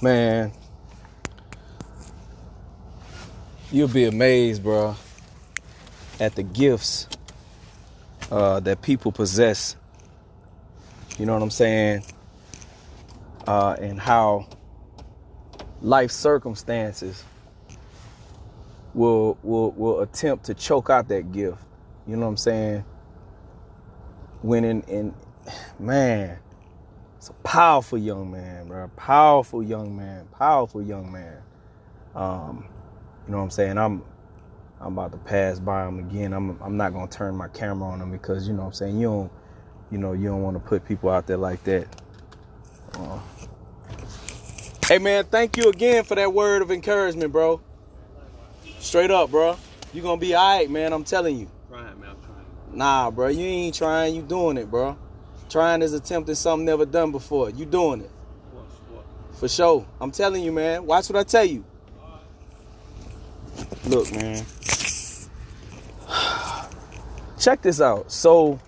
Man, you'll be amazed, bro, at the gifts that people possess. You know what I'm saying? And how life circumstances will attempt to choke out that gift. You know what I'm saying? When man, it's a powerful young man, bro. Powerful young man. You know what I'm saying? I'm about to pass by him again. I'm not gonna turn my camera on him because you know what I'm saying, you don't want to put people out there like that. Hey man, thank you again for that word of encouragement, bro. Straight up, bro. You gonna be alright, man. I'm telling you. Trying, man. I'm trying. Nah, bro. You ain't trying. You doing it, bro. Trying is attempting something never done before. You doing it. What? For sure. I'm telling you, man. Watch what I tell you. Look, man. Check this out. So,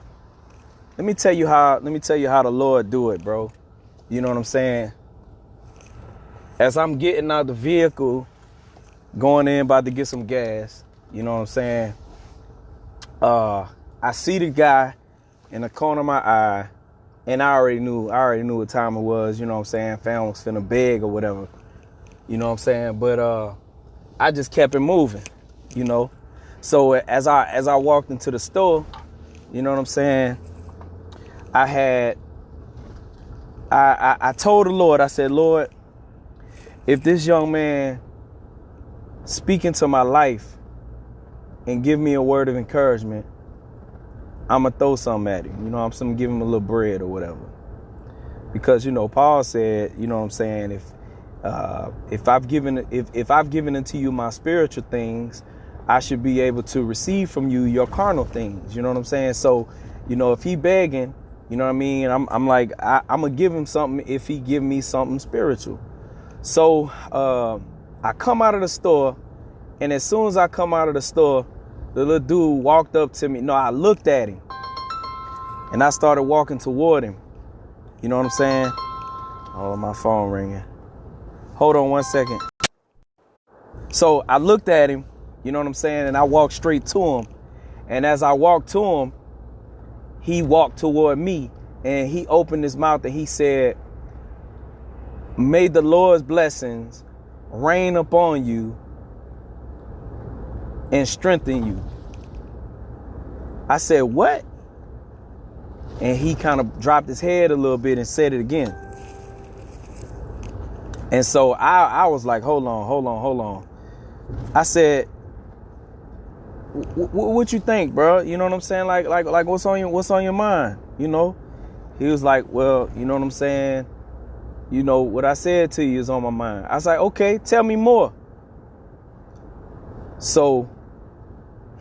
let me tell you how the Lord do it, bro. You know what I'm saying? As I'm getting out the vehicle, going in, about to get some gas, you know what I'm saying? I see the guy in the corner of my eye, and I already knew what time it was, you know what I'm saying? Fam was finna beg or whatever. You know what I'm saying? But I just kept it moving, you know. So as I walked into the store, you know what I'm saying? I told the Lord, I said, Lord, if this young man speak into my life and give me a word of encouragement, I'm going to throw something at him. You know, I'm going to give him a little bread or whatever. Because, you know, Paul said, you know what I'm saying, if I've given unto you my spiritual things, I should be able to receive from you your carnal things. You know what I'm saying? So, you know, if he begging, you know what I mean? I'm like, I'm going to give him something if he give me something spiritual. So I come out of the store, and as soon as I come out of the store, the little dude walked up to me. No, I looked at him, and I started walking toward him. You know what I'm saying? Oh, my phone ringing. Hold on one second. So I looked at him, you know what I'm saying, and I walked straight to him. And as I walked to him, he walked toward me, and he opened his mouth and he said, may the Lord's blessings rain upon you and strengthen you. I said, what? And he kind of dropped his head a little bit and said it again. And so I was like, hold on. I said, what you think, bro? You know what I'm saying? Like what's on your mind? You know? He was like, well, you know what I'm saying? You know, what I said to you is on my mind. I was like, okay, tell me more. So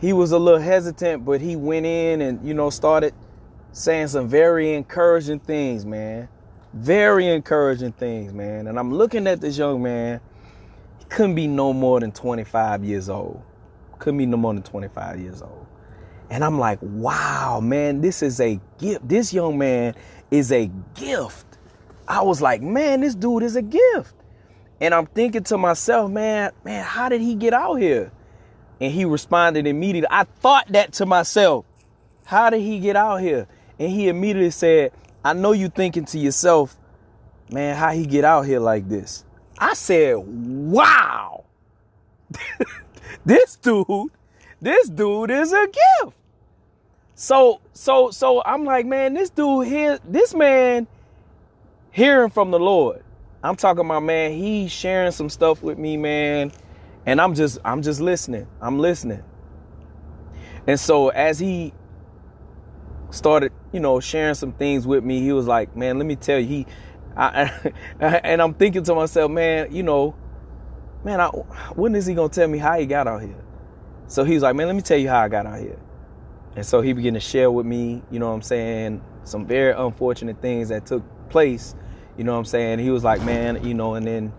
he was a little hesitant, but he went in and, you know, started saying some very encouraging things, man. Very encouraging things, man. And I'm looking at this young man. He couldn't be no more than 25 years old. And I'm like, wow, man, this is a gift. This young man is a gift. I was like, man, this dude is a gift. And I'm thinking to myself, man, how did he get out here? And he responded immediately. I thought that to myself. How did he get out here? And he immediately said, I know you thinking to yourself, man, how he get out here like this? I said, wow. This dude is a gift. So I'm like, man, this dude here, this man hearing from the Lord. I'm talking about, man, he's sharing some stuff with me, man. And I'm just listening. I'm listening. And so as he started, you know, sharing some things with me, he was like, man, let me tell you, and I'm thinking to myself, man, you know, man, when is he going to tell me how he got out here? So he was like, man, let me tell you how I got out here. And so he began to share with me, you know what I'm saying, some very unfortunate things that took place, you know what I'm saying. He was like, man, you know, and then,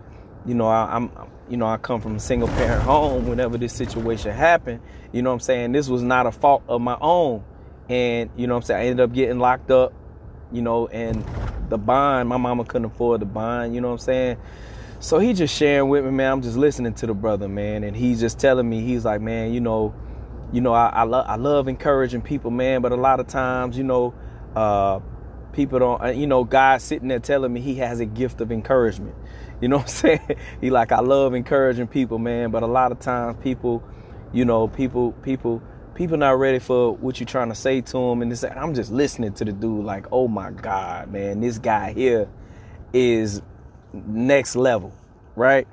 you know, I come from a single parent home. Whenever this situation happened, you know what I'm saying, this was not a fault of my own. And, you know what I'm saying, I ended up getting locked up, you know, and the bond, my mama couldn't afford the bond, you know what I'm saying. So he just sharing with me, man. I'm just listening to the brother, man, and he's just telling me, he's like, man, I love encouraging people, man, but a lot of times, people don't, God's sitting there telling me he has a gift of encouragement. You know what I'm saying? He like, I love encouraging people, man, but a lot of times people not ready for what you're trying to say to them. And I'm just listening to the dude like, oh my God, man, this guy here is next level, right?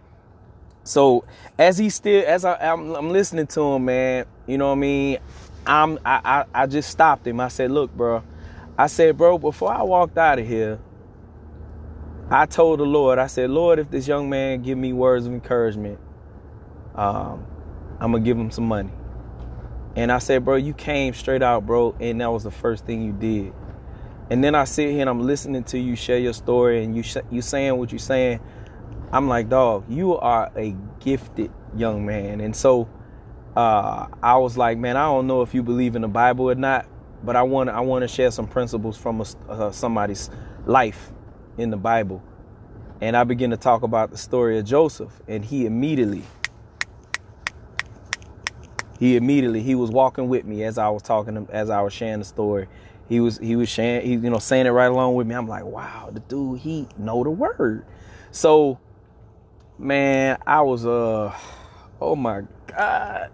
So as I'm listening to him, man, you know what I mean? I just stopped him. I said, look, bro. I said, bro, before I walked out of here, I told the Lord, I said, Lord, if this young man give me words of encouragement, I'm gonna give him some money. And I said, bro, you came straight out, bro, and that was the first thing you did. And then I sit here and I'm listening to you share your story, and you saying what you're saying. I'm like, dog, you are a gifted young man. And so I was like, man, I don't know if you believe in the Bible or not, but I want to share some principles from somebody's life in the Bible. And I began to talk about the story of Joseph, and he was walking with me as I was sharing the story. He was sharing, saying it right along with me. I'm like, wow, the dude, he know the word. So, man, I was, oh my God.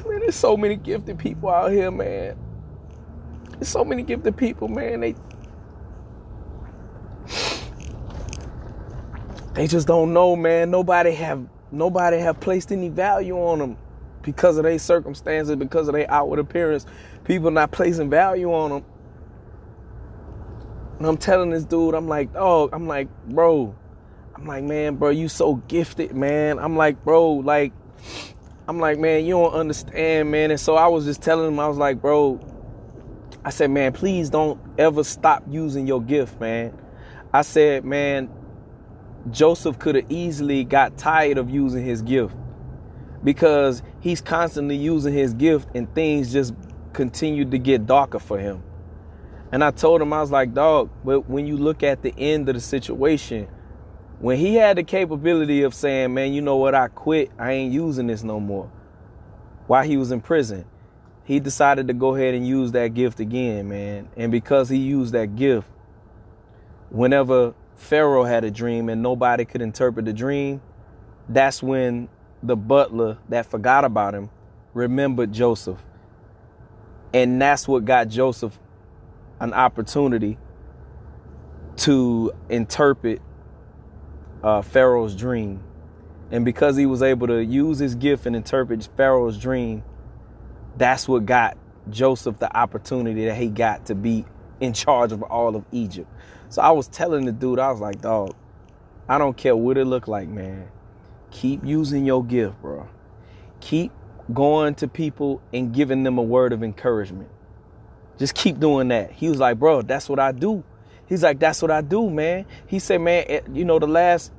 Man, there's so many gifted people out here, man. There's so many gifted people, man. They just don't know, man. Nobody have placed any value on them because of their circumstances, because of their outward appearance. People not placing value on them. And I'm telling this dude, I'm like, bro, man, bro, you so gifted, man. I'm like, man, you don't understand, man. And so I was just telling him, I was like, bro, I said, man, please don't ever stop using your gift, man. I said, man, Joseph could have easily got tired of using his gift because he's constantly using his gift and things just continued to get darker for him. And I told him, I was like, dog, but when you look at the end of the situation, when he had the capability of saying, man, you know what, I quit, I ain't using this no more, while he was in prison, he decided to go ahead and use that gift again, man. And because he used that gift, whenever Pharaoh had a dream and nobody could interpret the dream, that's when the butler that forgot about him remembered Joseph. And that's what got Joseph an opportunity to interpret Pharaoh's dream. And because he was able to use his gift and interpret Pharaoh's dream, that's what got Joseph the opportunity that he got to be in charge of all of Egypt. So I was telling the dude, I was like, dog, I don't care what it look like, man. Keep using your gift, bro. Keep going to people and giving them a word of encouragement. Just keep doing that. He was like, bro, that's what I do. He's like, that's what I do, man. He said, man, the last,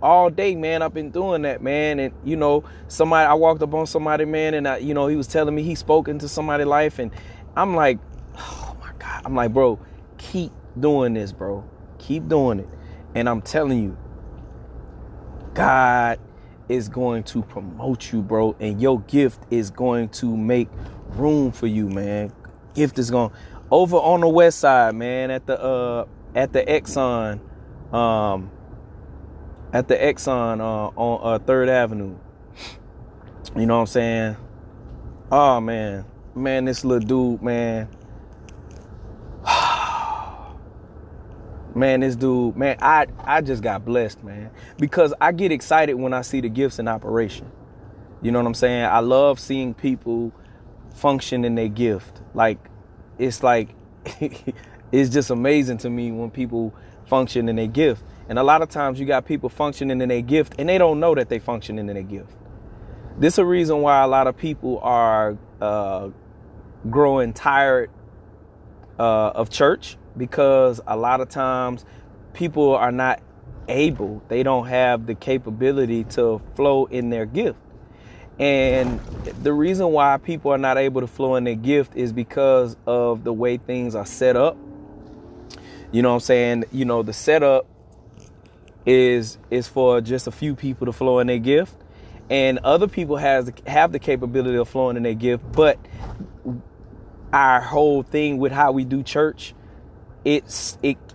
all day, man, I've been doing that, man. And, I walked up on somebody, man, and he was telling me he spoke into somebody's life. And I'm like, oh my God. I'm like, bro, keep doing this, bro. Keep doing it. And I'm telling you, God is going to promote you, bro. And your gift is going to make room for you, man. Gift is going over on the west side, man, at the Exxon, on 3rd Avenue. You know what I'm saying? Oh man, this little dude, man. Man, this dude, man, I just got blessed, man, because I get excited when I see the gifts in operation. You know what I'm saying? I love seeing people function in their gift. It's just amazing to me when people function in their gift. And a lot of times you got people functioning in their gift and they don't know that they functioning in their gift. This is a reason why a lot of people are growing tired of church, because a lot of times people are they don't have the capability to flow in their gift. And the reason why people are not able to flow in their gift is because of the way things are set up. You know what I'm saying? You know, the setup is for just a few people to flow in their gift, and other people have the capability of flowing in their gift. But our whole thing with how we do church, it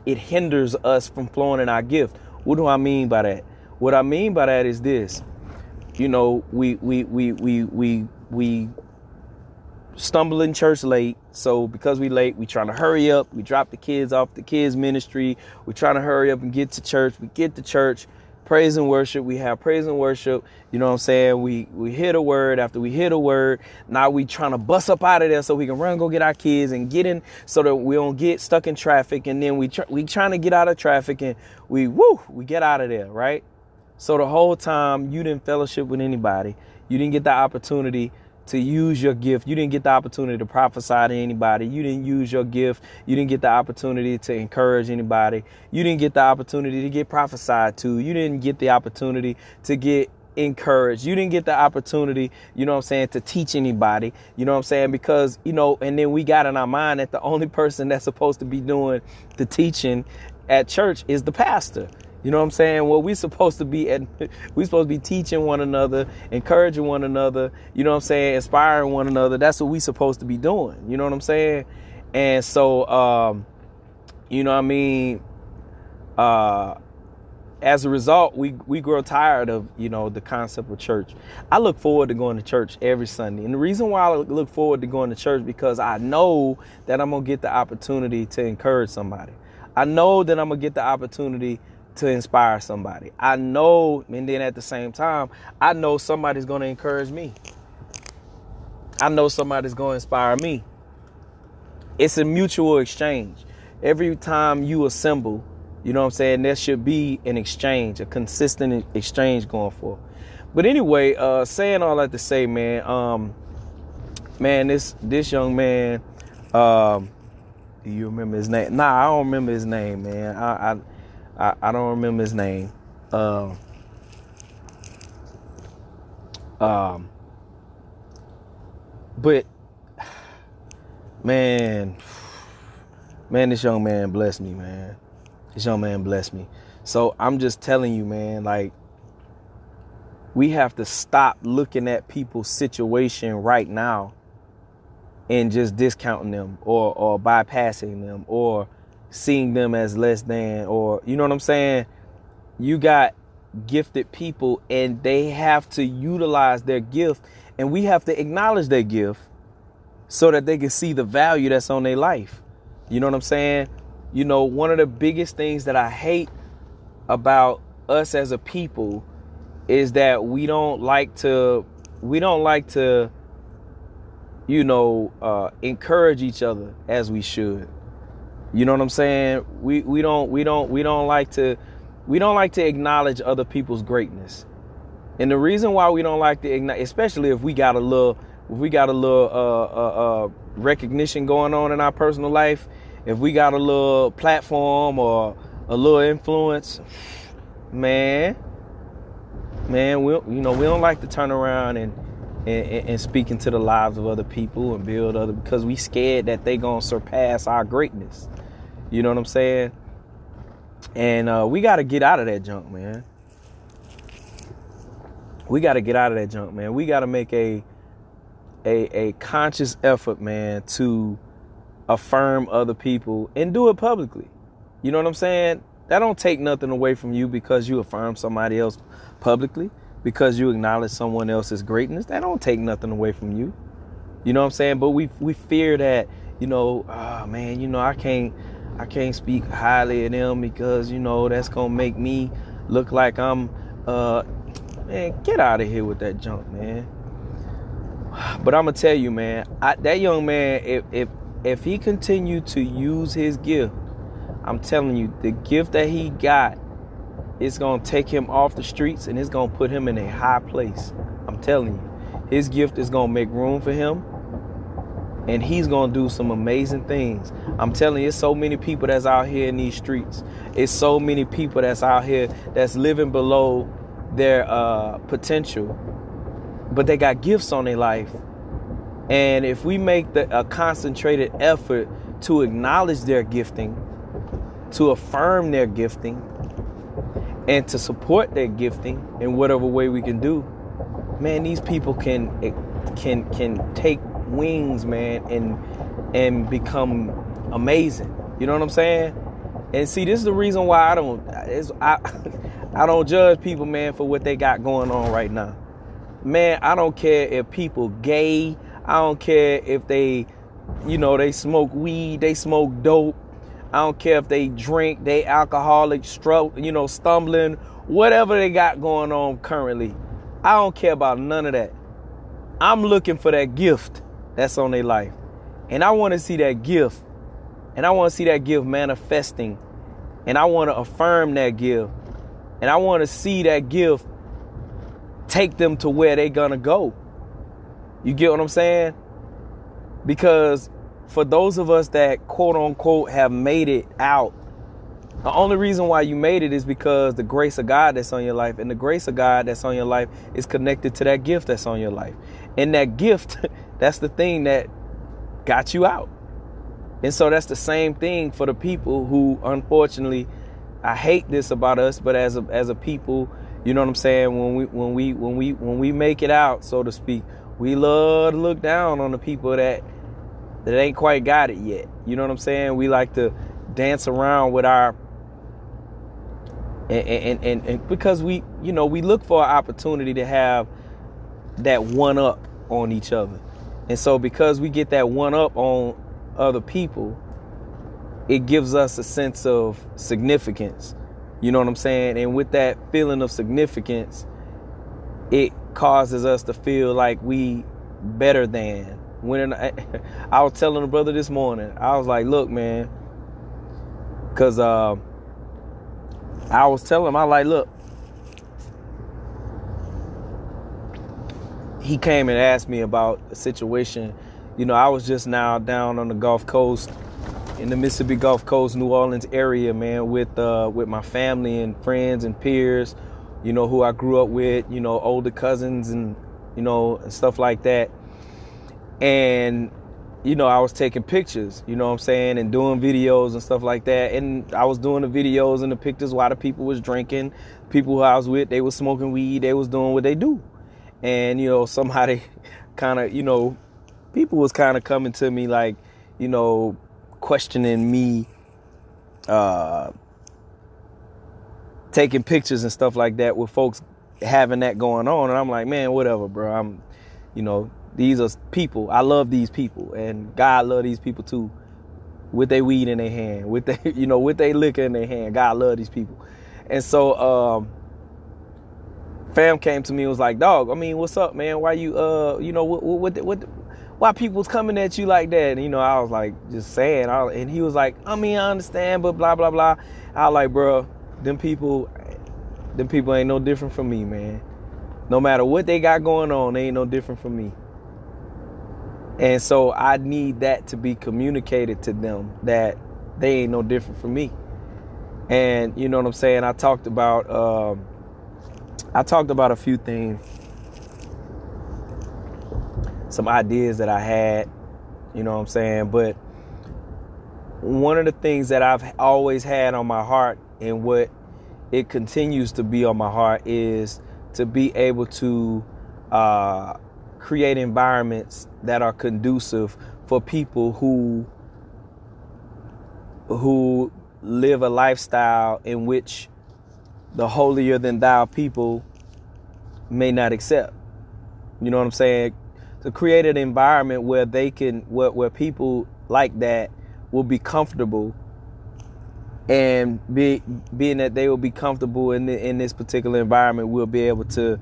hinders us from flowing in our gift. What do I mean by that? What I mean by that is this. You know, we stumble in church late. So because we late, we trying to hurry up. We drop the kids off the kids ministry. We're trying to hurry up and get to church. We get to church, praise and worship. We have praise and worship. You know what I'm saying? We hit a word. After we hit a word, now we trying to bust up out of there so we can run, go get our kids and get in so that we don't get stuck in traffic. And then we trying to get out of traffic and we get out of there, right? So the whole time you didn't fellowship with anybody. You didn't get the opportunity to use your gift. You didn't get the opportunity to prophesy to anybody. You didn't use your gift. You didn't get the opportunity to encourage anybody. You didn't get the opportunity to get prophesied to. You didn't get the opportunity to get encouraged. You didn't get the opportunity, you know what I'm saying, to teach anybody. You know what I'm saying? Because, you know, and then we got in our mind that the only person that's supposed to be doing the teaching at church is the pastor. You know what I'm saying? Well, we're supposed to be teaching one another, encouraging one another, you know what I'm saying, inspiring one another. That's what we're supposed to be doing. You know what I'm saying? And so, you know what I mean? As a result, we grow tired of, you know, the concept of church. I look forward to going to church every Sunday. And the reason why I look forward to going to church, because I know that I'm going to get the opportunity to encourage somebody. I know that I'm going to get the opportunity to inspire somebody. I know, and then at the same time, I know somebody's going to encourage me. I know somebody's going to inspire me. It's a mutual exchange. Every time you assemble, you know what I'm saying, there should be an exchange, a consistent exchange going forth. But anyway, saying all that to say, man, this young man, do you remember his name? Nah, I don't remember his name, man. I don't remember his name. But man, this young man blessed me, man. This young man blessed me. So I'm just telling you, man, like, we have to stop looking at people's situation right now and just discounting them or bypassing them or seeing them as less than, or, you know what I'm saying? You got gifted people and they have to utilize their gift, and we have to acknowledge their gift so that they can see the value that's on their life. You know what I'm saying? You know, one of the biggest things that I hate about us as a people is that we don't like to, you know, encourage each other as we should. You know what I'm saying? We don't like to acknowledge other people's greatness. And the reason why we don't like to acknowledge, especially if we got a little recognition going on in our personal life, if we got a little platform or a little influence, man, we don't like to turn around and speak into the lives of other people and build other, because we scared that they gonna surpass our greatness. You know what I'm saying? And we got to get out of that junk, man. We got to get out of that junk, man. We got to make a conscious effort, man, to affirm other people and do it publicly. You know what I'm saying? That don't take nothing away from you because you affirm somebody else publicly, because you acknowledge someone else's greatness. That don't take nothing away from you. You know what I'm saying? But we fear that, you know, oh man, you know, I can't speak highly of them because, you know, that's going to make me look like I'm, man, get out of here with that junk, man. But I'm going to tell you, man, that young man, if he continued to use his gift, I'm telling you, the gift that he got is going to take him off the streets and it's going to put him in a high place. I'm telling you, his gift is going to make room for him. And he's going to do some amazing things. I'm telling you, it's so many people that's out here in these streets. It's so many people that's out here that's living below their potential but they got gifts on their life. And if we make a concentrated effort to acknowledge their gifting, to affirm their gifting, and to support their gifting in whatever way we can do, man, these people can take wings, man, and become amazing. You know what I'm saying? And see, this is the reason why I don't judge people, man, for what they got going on right now. Man, I don't care if people gay. I don't care if they, they smoke weed, they smoke dope. I don't care if they drink, they alcoholic, stumbling, whatever they got going on currently. I don't care about none of that. I'm looking for that gift that's on their life. And I want to see that gift. And I want to see that gift manifesting. And I want to affirm that gift. And I want to see that gift take them to where they're going to go. You get what I'm saying? Because for those of us that quote unquote have made it out, the only reason why you made it is because the grace of God that's on your life. And the grace of God that's on your life is connected to that gift that's on your life. And that gift, that's the thing that got you out. And so that's the same thing for the people who, unfortunately, I hate this about us, but as a people, you know what I'm saying? When we make it out, so to speak, we love to look down on the people that ain't quite got it yet. You know what I'm saying? We like to dance around with our and because we look for an opportunity to have that one up on each other. And so because we get that one up on other people, it gives us a sense of significance. You know what I'm saying? And with that feeling of significance, it causes us to feel like we better than. When I was telling a brother this morning, I was like, look, man, because I was telling him, I was like, look, he came and asked me about a situation. I was just now down on the Gulf Coast, in the Mississippi Gulf Coast, New Orleans area, man, with my family and friends and peers, who I grew up with, older cousins and, and stuff like that. And, I was taking pictures, you know what I'm saying, and doing videos and stuff like that. And I was doing the videos and the pictures while the people was drinking. People who I was with, they was smoking weed, they was doing what they do. And, somebody kind of, people was kind of coming to me like, questioning me, taking pictures and stuff like that with folks having that going on. And I'm like, man, whatever, bro. These are people. I love these people, and God love these people too. With their weed in their hand, with their, with their liquor in their hand. God love these people. And so, fam came to me and was like, dog, I mean, what's up, man? Why you, why people's coming at you like that? And, I was like, just saying. And he was like, I mean, I understand, but blah, blah, blah. I was like, bro, them people ain't no different from me, man. No matter what they got going on, they ain't no different from me. And so I need that to be communicated to them, that they ain't no different from me. And you know what I'm saying? I talked about a few things, some ideas that I had, you know what I'm saying? But one of the things that I've always had on my heart, and what it continues to be on my heart, is to be able to create environments that are conducive for people who live a lifestyle in which the holier than thou people may not accept. You know what I'm saying? To create an environment where they can, where people like that will be comfortable, and being that they will be comfortable in this particular environment, we'll be able to,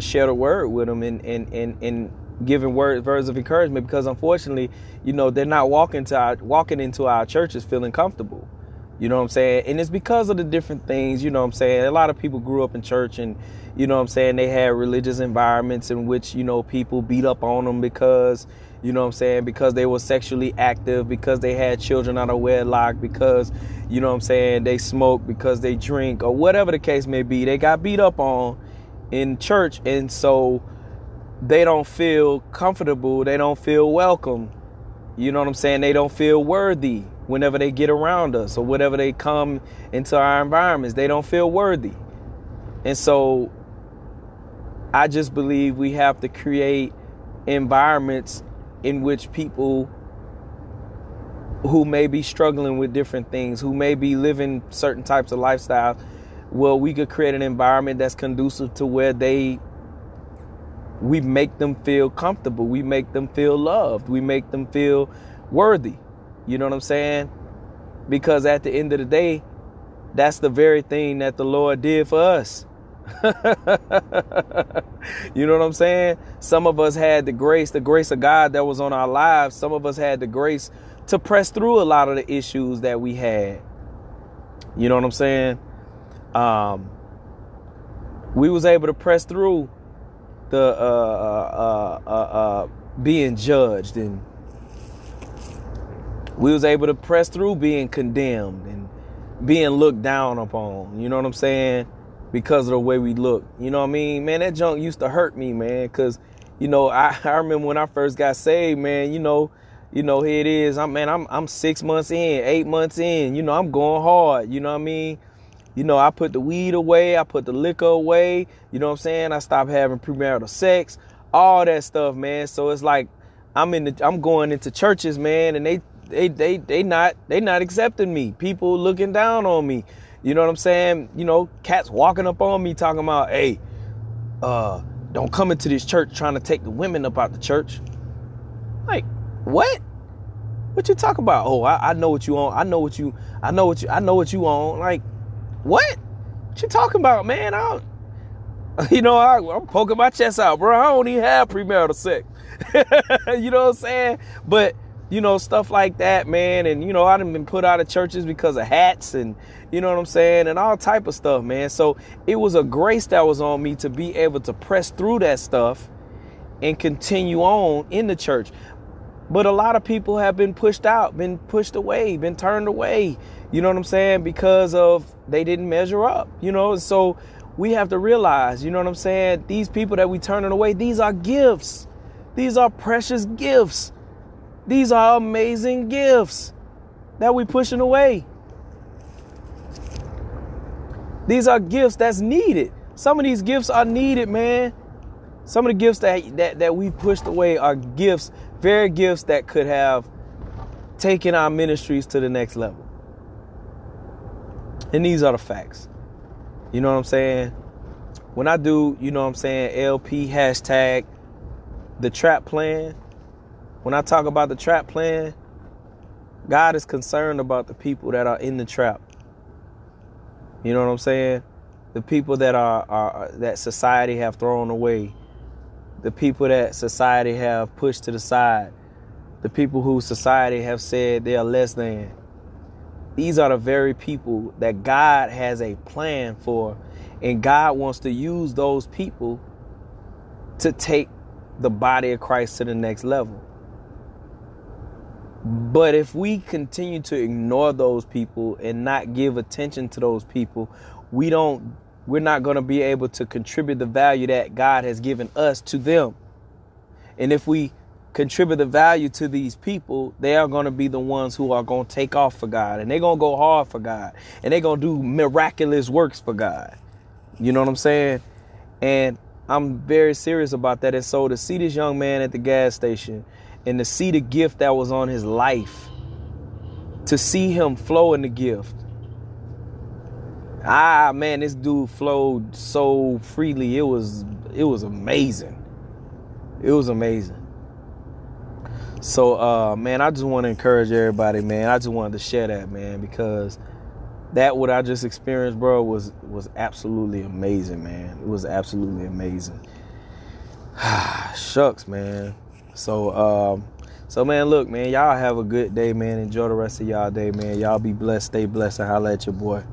share the word with them and giving words of encouragement, because unfortunately, they're not walking into our churches feeling comfortable. You know what I'm saying? And it's because of the different things, you know what I'm saying? A lot of people grew up in church, and, you know what I'm saying, they had religious environments in which, people beat up on them because, you know what I'm saying, because they were sexually active, because they had children out of wedlock, because, you know what I'm saying, they smoke, because they drink, or whatever the case may be. They got beat up on in church. And so they don't feel comfortable. They don't feel welcome. You know what I'm saying? They don't feel worthy whenever they get around us or whenever they come into our environments. They don't feel worthy. And so I just believe we have to create environments in which people who may be struggling with different things, who may be living certain types of lifestyles, well, we could create an environment that's conducive to where we make them feel comfortable. We make them feel loved. We make them feel worthy. You know what I'm saying? Because at the end of the day, that's the very thing that the Lord did for us. You know what I'm saying? Some of us had the grace of God that was on our lives. Some of us had the grace to press through a lot of the issues that we had. You know what I'm saying? We was able to press through the being judged, and we was able to press through being condemned and being looked down upon. You know what I'm saying? Because of the way we look. You know what I mean? Man, that junk used to hurt me, man, because, you know, I remember when I first got saved, man, you know, here it is. I'm 6 months in, 8 months in, you know, I'm going hard. You know what I mean? You know, I put the weed away. I put the liquor away. You know what I'm saying? I stopped having premarital sex, all that stuff, man. So it's like I'm going into churches, man, and they not accepting me. People looking down on me. You know what I'm saying? You know, cats walking up on me talking about, hey, don't come into this church trying to take the women up out the church. Like, what? What you talking about? Oh, I know what you on. I know what you on. Like, what you talking about, man? I'm poking my chest out, bro. I don't even have premarital sex. You know what I'm saying? But, you know, stuff like that, man. And, you know, I done been put out of churches because of hats and, you know what I'm saying? And all type of stuff, man. So it was a grace that was on me to be able to press through that stuff and continue on in the church. But a lot of people have been pushed out, been pushed away, been turned away. You know what I'm saying? Because of they didn't measure up, you know? So we have to realize, you know what I'm saying? These people that we turning away, these are gifts. These are precious gifts. These are amazing gifts that we pushing away. These are gifts that's needed. Some of these gifts are needed, man. Some of the gifts that we pushed away are gifts, very gifts that could have taken our ministries to the next level. And these are the facts. You know what I'm saying? When I do, you know what I'm saying, LP hashtag the trap plan, when I talk about the trap plan, God is concerned about the people that are in the trap. You know what I'm saying? The people that are that society have thrown away. The people that society have pushed to the side. The people who society have said they are less than. These are the very people that God has a plan for, and God wants to use those people to take the body of Christ to the next level. But if we continue to ignore those people and not give attention to those people, we're not going to be able to contribute the value that God has given us to them. And if we contribute the value to these people, they are going to be the ones who are going to take off for God, and they're going to go hard for God, and they're going to do miraculous works for God. You know what I'm saying? And I'm very serious about that. And so to see this young man at the gas station and to see the gift that was on his life, to see him flow in the gift. Man, this dude flowed so freely. It was amazing. It was amazing. So, man, I just want to encourage everybody, man. I just wanted to share that, man, because that what I just experienced, bro, was absolutely amazing, man. It was absolutely amazing. Shucks, man. So, man, look, man, y'all have a good day, man. Enjoy the rest of y'all day, man. Y'all be blessed, stay blessed, and holla at your boy.